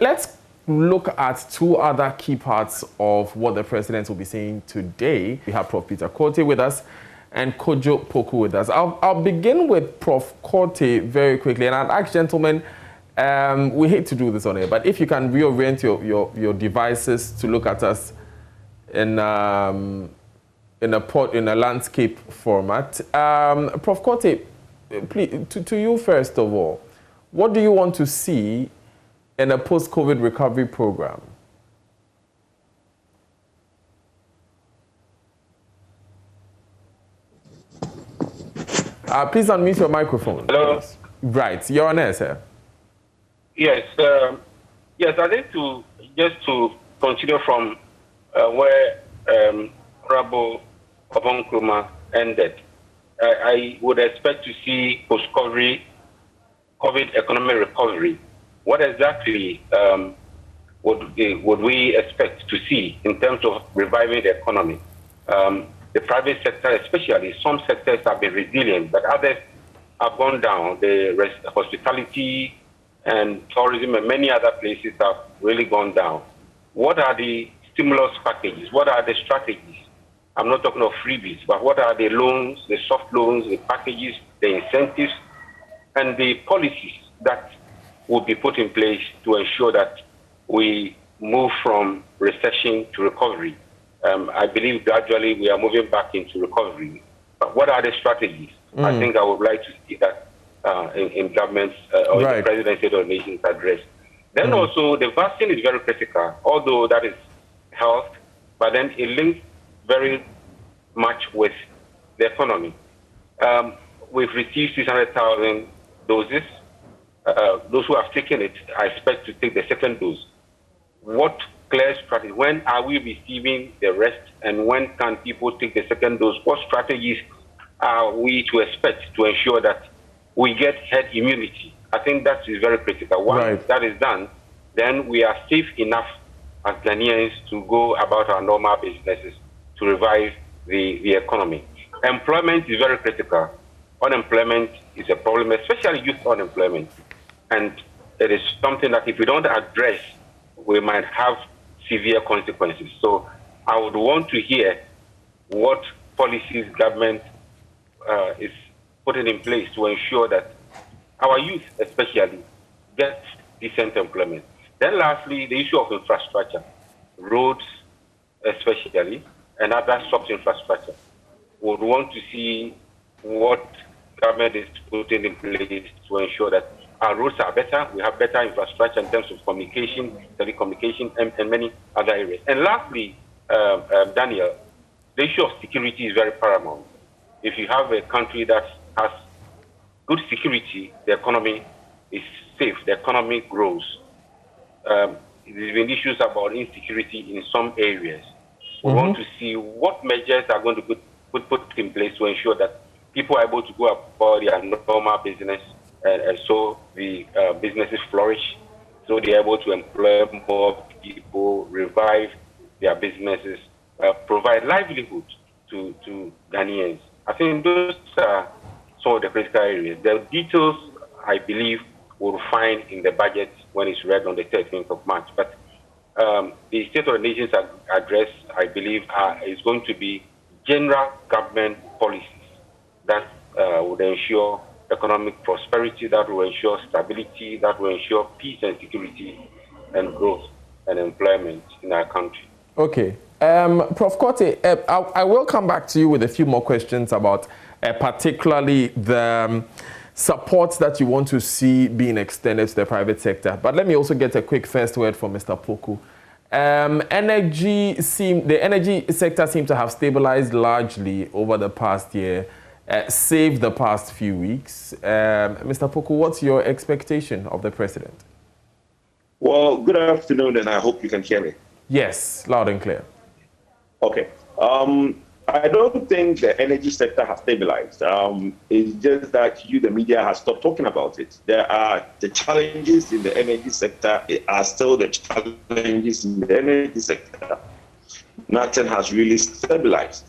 Let's look at two other key parts of what the president will be saying today. We have Prof. Peter Korte with us and Kojo Poku with us. I'll begin with Prof. Korte very quickly, and I'll ask gentlemen, we hate to do this on air, but if you can reorient your devices to look at us in a landscape format. Prof. Korte, please, to you first of all, what do you want to see in a post-COVID recovery program? Please unmute your microphone. Hello. Right, you're on air, sir. Yes, yes. I think just to continue from where Honorable Obon ended, I would expect to see post-COVID economic recovery. What exactly would we expect to see in terms of reviving the economy? The private sector, especially, some sectors have been resilient, but others have gone down. The hospitality and tourism and many other places have really gone down. What are the stimulus packages? What are the strategies? I'm not talking of freebies, but what are the loans, the soft loans, the packages, the incentives, and the policies that will be put in place to ensure that we move from recession to recovery? I believe gradually we are moving back into recovery. But what are the strategies? I think I would like to see that in government's or the presidency of the nation's address. Then also the vaccine is very critical, although that is health, but then it links very much with the economy. We've received 600,000 doses. Those who have taken it, I expect to take the second dose. What clear strategy? When are we receiving the rest, and when can people take the second dose? What strategies are we to expect to ensure that we get herd immunity? I think that is very critical. Once that is done, then we are safe enough as Ghanaians to go about our normal businesses to revive the economy. Employment is very critical. Unemployment is a problem, especially youth unemployment. And it is something that if we don't address, we might have severe consequences. So I would want to hear what policies government is putting in place to ensure that our youth especially get decent employment. Then lastly, the issue of infrastructure, roads especially, and other soft infrastructure. We would want to see what government is putting in place to ensure that our roads are better, we have better infrastructure in terms of communication, telecommunication, and many other areas. And lastly, Daniel, the issue of security is very paramount. If you have a country that has good security, the economy is safe, the economy grows. There's been issues about insecurity in some areas. We want to see what measures are going to be put in place to ensure that people are able to go about their normal business, and so the businesses flourish, so they're able to employ more people, revive their businesses, provide livelihood to Ghanaians. I think those are some of the critical areas. The details, I believe, we'll find in the budget when it's read on the 13th of March. But the State of the Nation's address, I believe, is going to be general government policies that would ensure economic prosperity, that will ensure stability, that will ensure peace and security and growth and employment in our country. Okay. Prof. Korte, I will come back to you with a few more questions about particularly the support that you want to see being extended to the private sector. But let me also get a quick first word from Mr. Poku. The energy sector seemed to have stabilized largely over the past year, save the past few weeks. Mr. Poku, what's your expectation of the president? Well, good afternoon, and I hope you can hear me. Yes, loud and clear. Okay. I don't think the energy sector has stabilized. It's just that the media, has stopped talking about it. There are the challenges in the energy sector. It are still the challenges in the energy sector. Nothing has really stabilized.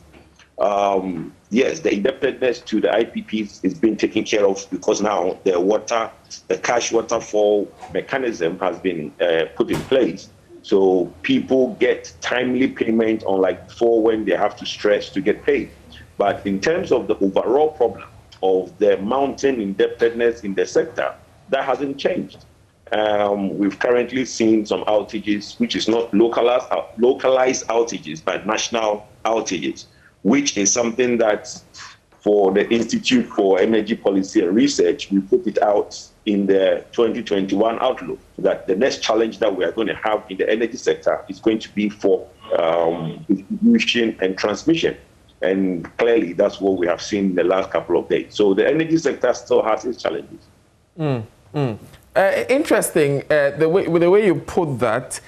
Yes, the indebtedness to the IPPs is being taken care of because now the cash waterfall mechanism has been put in place. So people get timely payment, unlike before when they have to stress to get paid. But in terms of the overall problem of the mounting indebtedness in the sector, that hasn't changed. We've currently seen some outages, which is not localized outages, but national outages, which is something that for the Institute for Energy Policy and Research, we put it out in the 2021 outlook that the next challenge that we are going to have in the energy sector is going to be for distribution and transmission. And clearly, that's what we have seen in the last couple of days. So the energy sector still has its challenges. Interesting, the way you put that.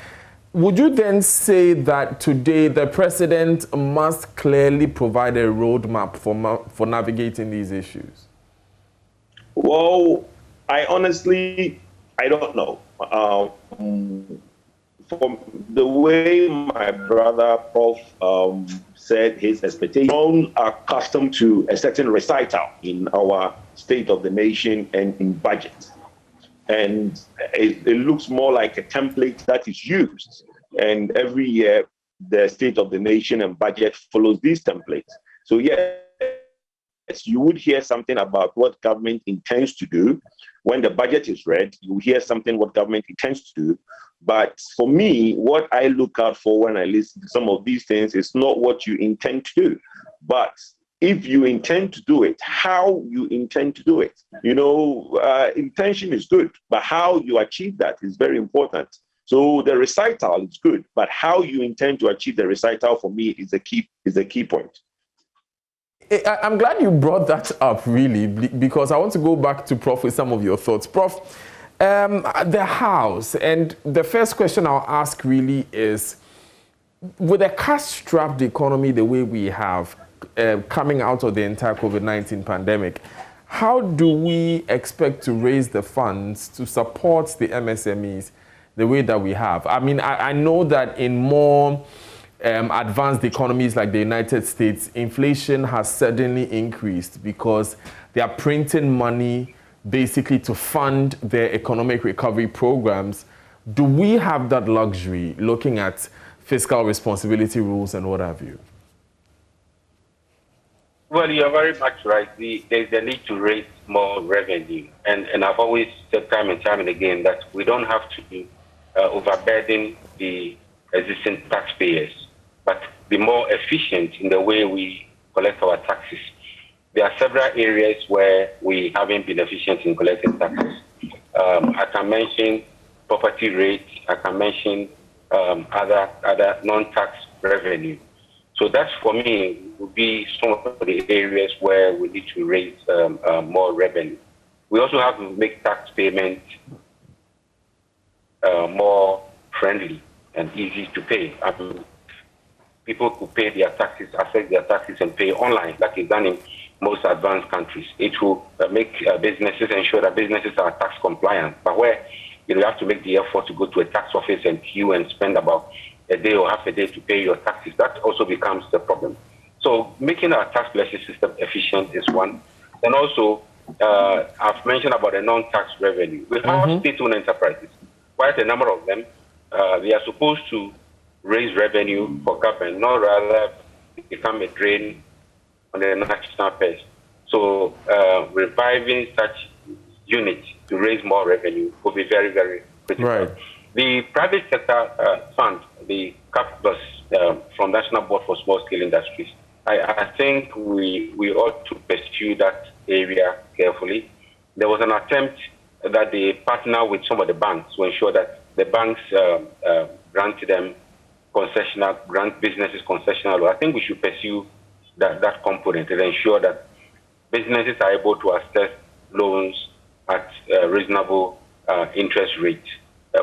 Would you then say that today the president must clearly provide a roadmap for navigating these issues? Well, I don't know. From the way my brother, Prof, said his expectations are accustomed to a certain recital in our State of the Nation and in budget. And it looks more like a template that is used. And every year, the State of the Nation and budget follows these templates. So yes, you would hear something about what government intends to do. When the budget is read, you hear something what government intends to do. But for me, what I look out for when I listen to some of these things is not what you intend to do, but if you intend to do it, how you intend to do it. Intention is good, but how you achieve that is very important. So the recital is good, but how you intend to achieve the recital for me is the key point. I'm glad you brought that up, really, because I want to go back to Prof with some of your thoughts. Prof, the House, and the first question I'll ask really is, with a cash-strapped economy the way we have, coming out of the entire COVID-19 pandemic, how do we expect to raise the funds to support the MSMEs the way that we have? I mean, I know that in more advanced economies like the United States, inflation has suddenly increased because they are printing money basically to fund their economic recovery programs. Do we have that luxury looking at fiscal responsibility rules and what have you? Well, you're very much right. There's the need to raise more revenue. And I've always said time and time and again that we don't have to overburden the existing taxpayers, but be more efficient in the way we collect our taxes. There are several areas where we haven't been efficient in collecting taxes. I can mention property rates. I can mention other non-tax revenue. So that's, for me, would be some of the areas where we need to raise more revenue. We also have to make tax payment more friendly and easy to pay. People could pay their taxes, assess their taxes, and pay online, like it's done in most advanced countries. It will make businesses ensure that businesses are tax compliant. But where you have to make the effort to go to a tax office and queue and spend about a day or half a day to pay your taxes, that also becomes the problem. So making our tax collection system efficient is one. And also, I've mentioned about the non-tax revenue. We have state-owned enterprises, quite a number of them. They are supposed to raise revenue for government, not rather become a drain on the national purse. So reviving such units to raise more revenue will be very, very critical. Right. The private sector fund, the CAP Plus from National Board for Small Scale Industries, I think we ought to pursue that area carefully. There was an attempt that they partner with some of the banks to ensure that the banks grant them grant businesses concessional. I think we should pursue that component and ensure that businesses are able to access loans at reasonable interest rates.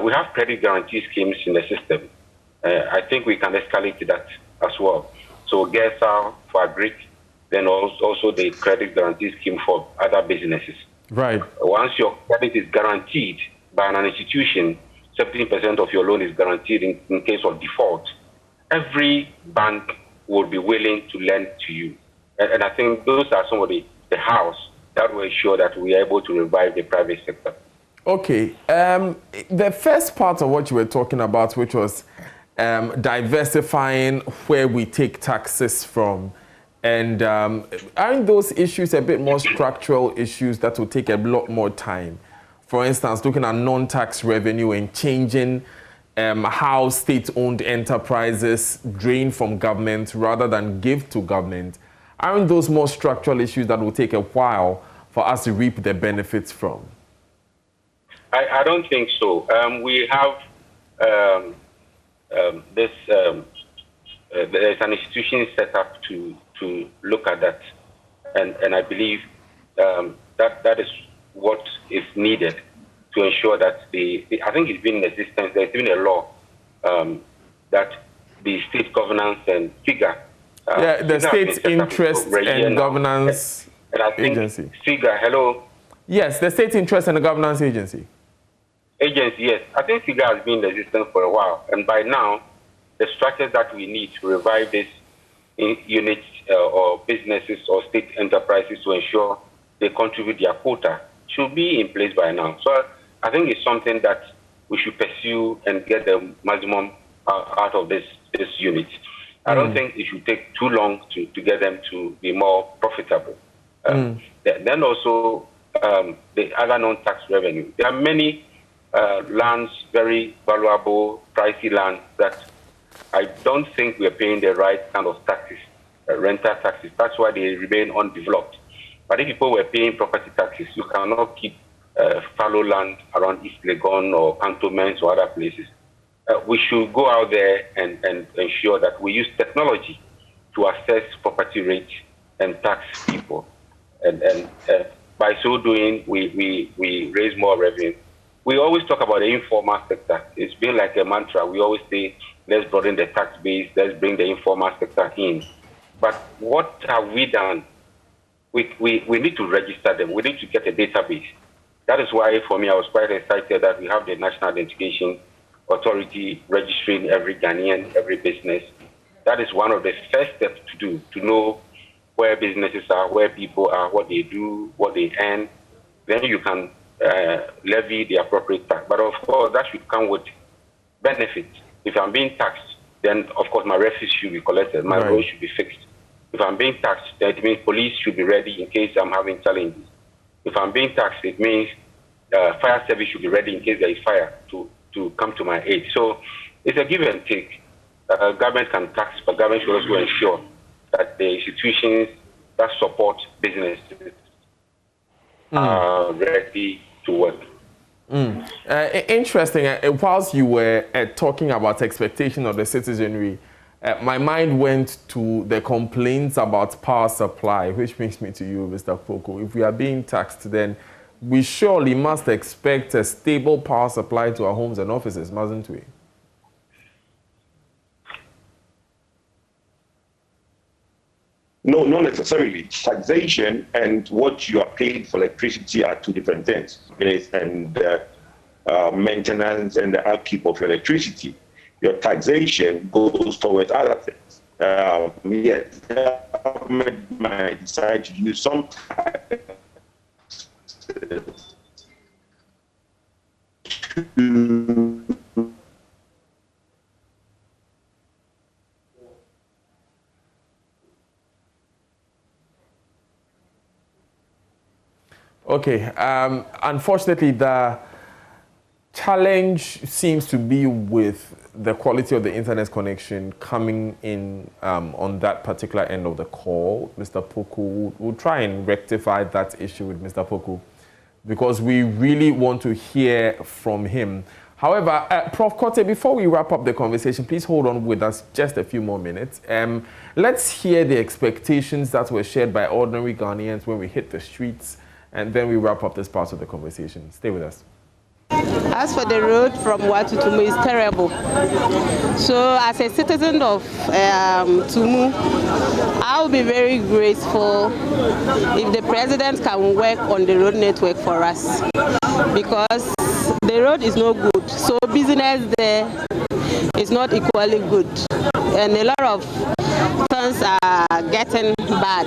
We have credit guarantee schemes in the system. I think we can escalate that as well. So GESA for Agric, then also the credit guarantee scheme for other businesses. Right. Once your credit is guaranteed by an institution, 17% of your loan is guaranteed in case of default. Every bank would be willing to lend to you. And I think those are some of the house that will ensure that we are able to revive the private sector. Okay. The first part of what you were talking about, which was diversifying where we take taxes from, and aren't those issues a bit more structural issues that will take a lot more time? For instance, looking at non-tax revenue and changing how state-owned enterprises drain from government rather than give to government. Aren't those more structural issues that will take a while for us to reap the benefits from? I don't think so. We have there's an institution set up to look at that, and I believe that is what is needed to ensure that I think it's been in existence. There's been a law that the state governance and figure. The State Interest and Governance Agency. Figure, hello. Yes, the State Interest and Governance Agency. Yes. I think figure has been in existence for a while, and by now, the structures that we need to revive this units or businesses or state enterprises to ensure they contribute their quota should be in place by now. So I think it's something that we should pursue and get the maximum out of this unit. I don't think it should take too long to get them to be more profitable. Then also the other non-tax revenue. There are many lands, very valuable, pricey lands that I don't think we're paying the right kind of taxes, rental taxes. That's why they remain undeveloped. But if people were paying property taxes, you cannot keep fallow land around East Legon or Cantonments or other places. We should go out there and ensure that we use technology to assess property rates and tax people. And by so doing, we raise more revenue. We always talk about the informal sector. It's been like a mantra. We always say, let's broaden the tax base, let's bring the informal sector in. But what have we done? We need to register them. We need to get a database. That is why, for me, I was quite excited that we have the National Identification Authority registering every Ghanaian, every business. That is one of the first steps to do, to know where businesses are, where people are, what they do, what they earn. Then you can levy the appropriate tax. But of course, that should come with benefits. If I'm being taxed, then of course my refuse should be collected, my road should be fixed. If I'm being taxed, then it means police should be ready in case I'm having challenges. If I'm being taxed, it means fire service should be ready in case there is fire to come to my aid. So it's a give and take. Government can tax, but government should also ensure that the institutions that support businesses are ready to work. Interesting. Whilst you were talking about expectation of the citizenry, my mind went to the complaints about power supply, which brings me to you, Mr. Poku. If we are being taxed, then we surely must expect a stable power supply to our homes and offices, mustn't we? No, not necessarily. Taxation and what you are paying for electricity are two different things. And maintenance and the upkeep of electricity. Your taxation goes towards other things. Yes, the government might decide to use some taxes to Okay. Unfortunately, the challenge seems to be with the quality of the internet connection coming in on that particular end of the call. Mr. Poku, we'll try and rectify that issue with Mr. Poku because we really want to hear from him. However, Prof. Kortey, before we wrap up the conversation, please hold on with us just a few more minutes. Let's hear the expectations that were shared by ordinary Ghanaians when we hit the streets, and then we wrap up this part of the conversation. Stay with us. As for the road from Watu to Tumu, it's terrible. So as a citizen of Tumu, I'll be very grateful if the president can work on the road network for us, because the road is no good. So business there is not equally good. And a lot of conditions are getting bad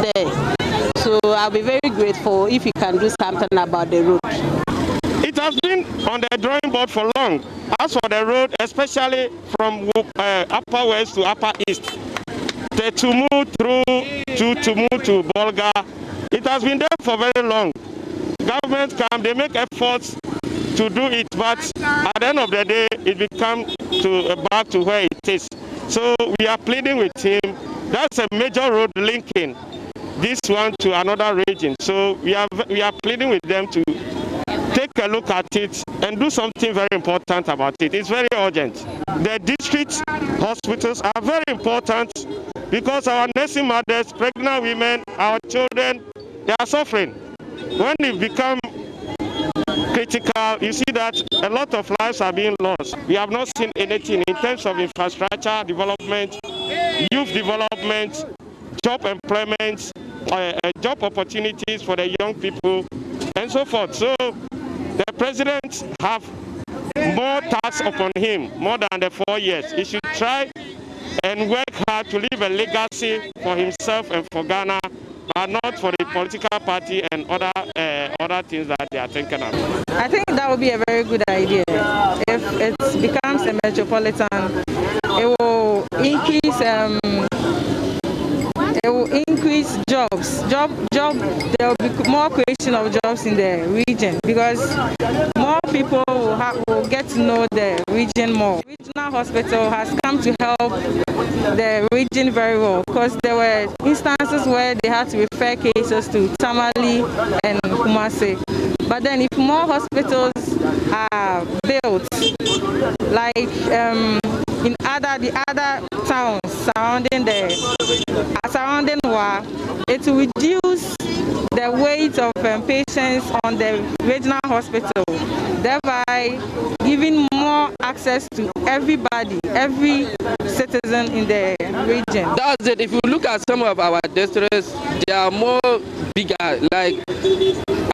there. So I'll be very grateful if you can do something about the road. It has been on the drawing board for long. As for the road, especially from Upper West to Upper East, the Tumu through to Tumu to Bolga, it has been there for very long. Government they make efforts to do it, but at the end of the day, it becomes back to where it is. So we are pleading with him. That's a major road linking this one to another region. So we are pleading with them to take a look at it and do something very important about it. It's very urgent. The district hospitals are very important because our nursing mothers, pregnant women, our children, they are suffering. When it becomes critical, you see that a lot of lives are being lost. We have not seen anything in terms of infrastructure development, youth development, job employment, job opportunities for the young people, and so forth. So the president have more tasks upon him, more than the 4 years. He should try and work hard to leave a legacy for himself and for Ghana, but not for the political party and other things that they are thinking of. I think that would be a very good idea. If it becomes a metropolitan, it will increase jobs. There will be more creation of jobs in the region because more people will get to know the region more. Regional hospital has come to help the region very well because there were instances where they had to refer cases to Tamale and Kumasi. But then if more hospitals are built, like in the other towns surrounding Wa, it will reduce the weight of patients on the regional hospital, thereby giving more access to everybody, every citizen in the region. That's it. If you look at some of our districts, they are more bigger, like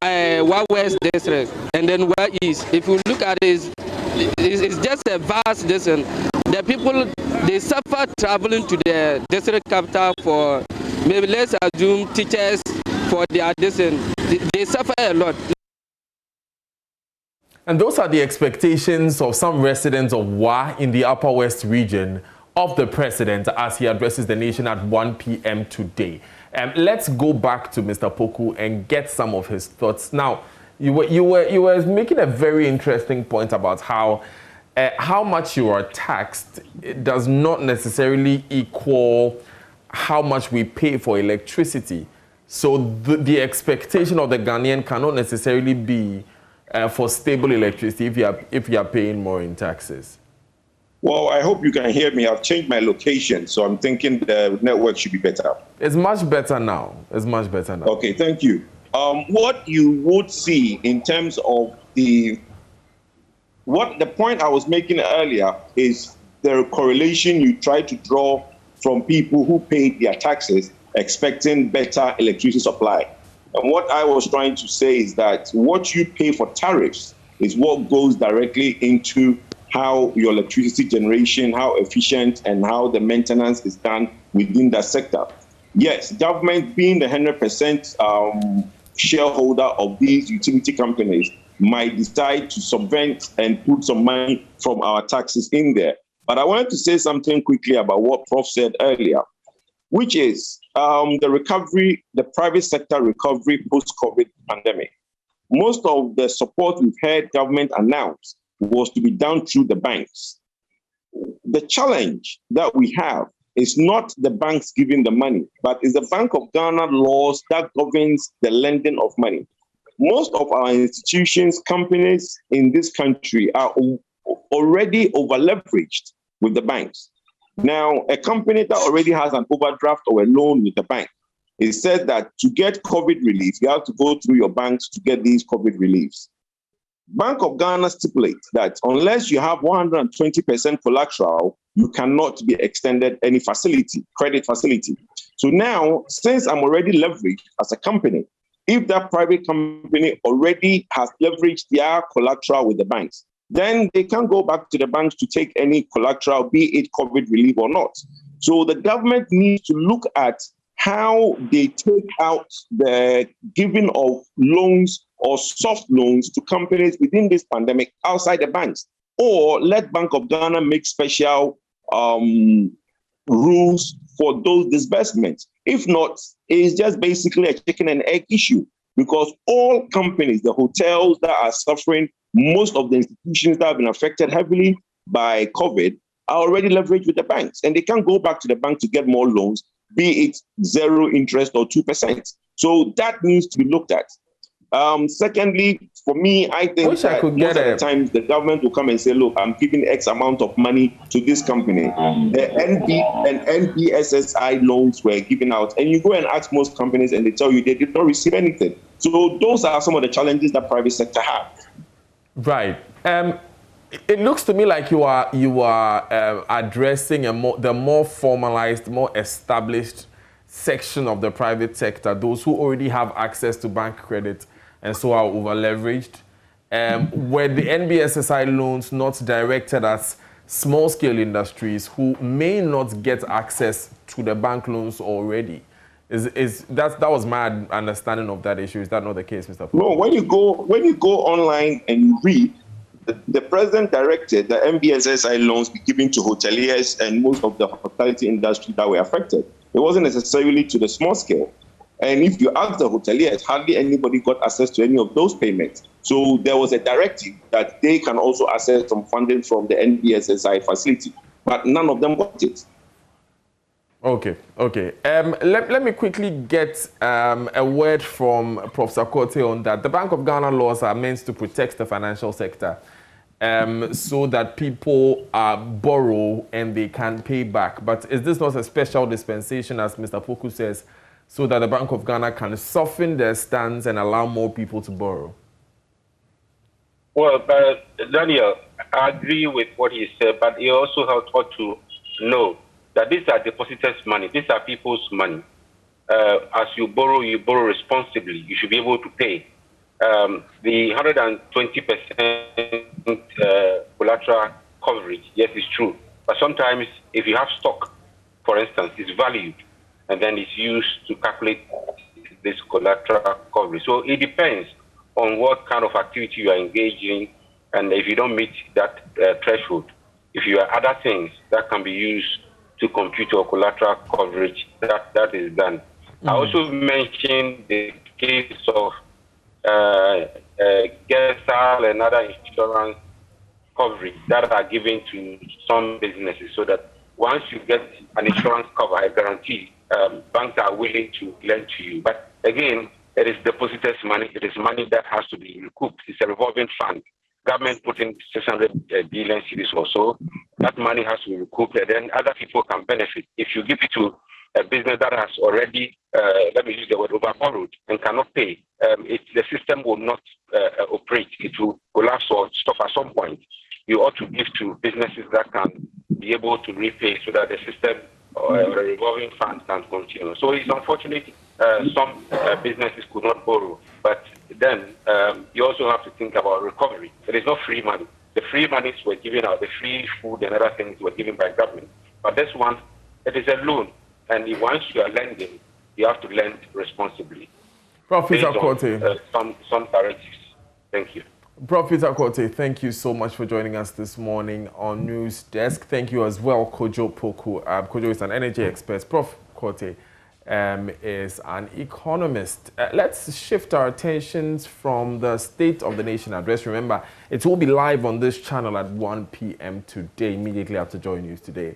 Wa West district and then Wa East. If you look at it, it's just a vast distance. The people, they suffer traveling to the district capital for, maybe let's assume, teachers for their distance. They suffer a lot. And those are the expectations of some residents of Wa in the Upper West region of the president as he addresses the nation at 1 p.m. today. Let's go back to Mr. Poku and get some of his thoughts. Now, you were making a very interesting point about how much you are taxed. It does not necessarily equal how much we pay for electricity. So the expectation of the Ghanaian cannot necessarily be for stable electricity if you are paying more in taxes. Well, I hope you can hear me. I've changed my location, so I'm thinking the network should be better. It's much better now. It's much better now. Okay, thank you. What you would see in terms of the point I was making earlier is the correlation you try to draw from people who paid their taxes expecting better electricity supply. And what I was trying to say is that what you pay for tariffs is what goes directly into how your electricity generation, how efficient, and how the maintenance is done within that sector. Yes, government being the 100% shareholder of these utility companies might decide to subvent and put some money from our taxes in there. But I wanted to say something quickly about what Prof said earlier, which is the recovery, the private sector recovery post-COVID pandemic. Most of the support we've heard government announce was to be done through the banks. The challenge that we have is not the banks giving the money, but is the Bank of Ghana laws that governs the lending of money. Most of our institutions, companies in this country are already over-leveraged with the banks. Now, a company that already has an overdraft or a loan with the bank, it said that to get COVID relief, you have to go through your banks to get these COVID reliefs. Bank of Ghana stipulates that unless you have 120% collateral, you cannot be extended any facility, credit facility. So now, since I'm already leveraged as a company, if that private company already has leveraged their collateral with the banks, then they can go back to the banks to take any collateral, be it COVID relief or not. So the government needs to look at how they take out the giving of loans or soft loans to companies within this pandemic outside the banks, or let Bank of Ghana make special rules for those disbursements. If not, it's just basically a chicken and egg issue, because all companies, the hotels that are suffering, most of the institutions that have been affected heavily by COVID are already leveraged with the banks, and they can't go back to the bank to get more loans, be it 0 interest or 2%. So that needs to be looked at. Secondly, for me, I think that most of the times the government will come and say, look, I'm giving X amount of money to this company. The NB and NBSSI loans were given out, and you go and ask most companies and they tell you they did not receive anything. So those are some of the challenges that private sector have. Right. It looks to me like you are addressing the more formalized, more established section of the private sector, those who already have access to bank credit and so are over-leveraged. Were the NBSSI loans not directed at small-scale industries who may not get access to the bank loans already? That was my understanding of that issue. Is that not the case, Mr. Poku? No, when you go online and you read, the president directed the NBSSI loans be given to hoteliers and most of the hospitality industry that were affected. It wasn't necessarily to the small scale. And if you ask the hoteliers, hardly anybody got access to any of those payments. So there was a directive that they can also access some funding from the NBSSI facility, but none of them got it. Okay. Let me quickly get a word from Professor Korte on that. The Bank of Ghana laws are meant to protect the financial sector so that people borrow and they can pay back. But is this not a special dispensation, as Mr. Poku says, so that the Bank of Ghana can soften their stance and allow more people to borrow? Well, Daniel, I agree with what he said, but you also have to know that these are depositors' money. These are people's money. As you borrow responsibly. You should be able to pay. The 120% collateral coverage, yes, it's true. But sometimes if you have stock, for instance, it's valued, and then it's used to calculate this collateral coverage. So it depends on what kind of activity you are engaging, and if you don't meet that threshold, if you are other things that can be used to compute your collateral coverage, that is done. I also mentioned the case of GESAL and other insurance coverage that are given to some businesses, so that once you get an insurance cover, a guarantee, banks are willing to lend to you. But again, it is depositors' money. It is money that has to be recouped. It's a revolving fund. Government put in 600 billion cedis or so. That money has to be recouped, and then other people can benefit. If you give it to a business that has already, let me use the word, over-borrowed and cannot pay, the system will not operate. It will collapse or stop at some point. You ought to give to businesses that can be able to repay, so that the system or a revolving fund can continue. So it's unfortunate some businesses could not borrow, but then you also have to think about recovery. It is not free money. The free monies were given out, the free food and other things were given by government. But this one, it is a loan. And once you are lending, you have to lend responsibly. Professor Korte. Some directives. Thank you. Professor Korte, thank you so much for joining us this morning on News Desk. Thank you as well, Kojo Poku. Kojo is an energy expert. Prof. Korte is an economist. Let's shift our attentions from the State of the Nation address. Remember, it will be live on this channel at 1 p.m. today, immediately after JoyNews today.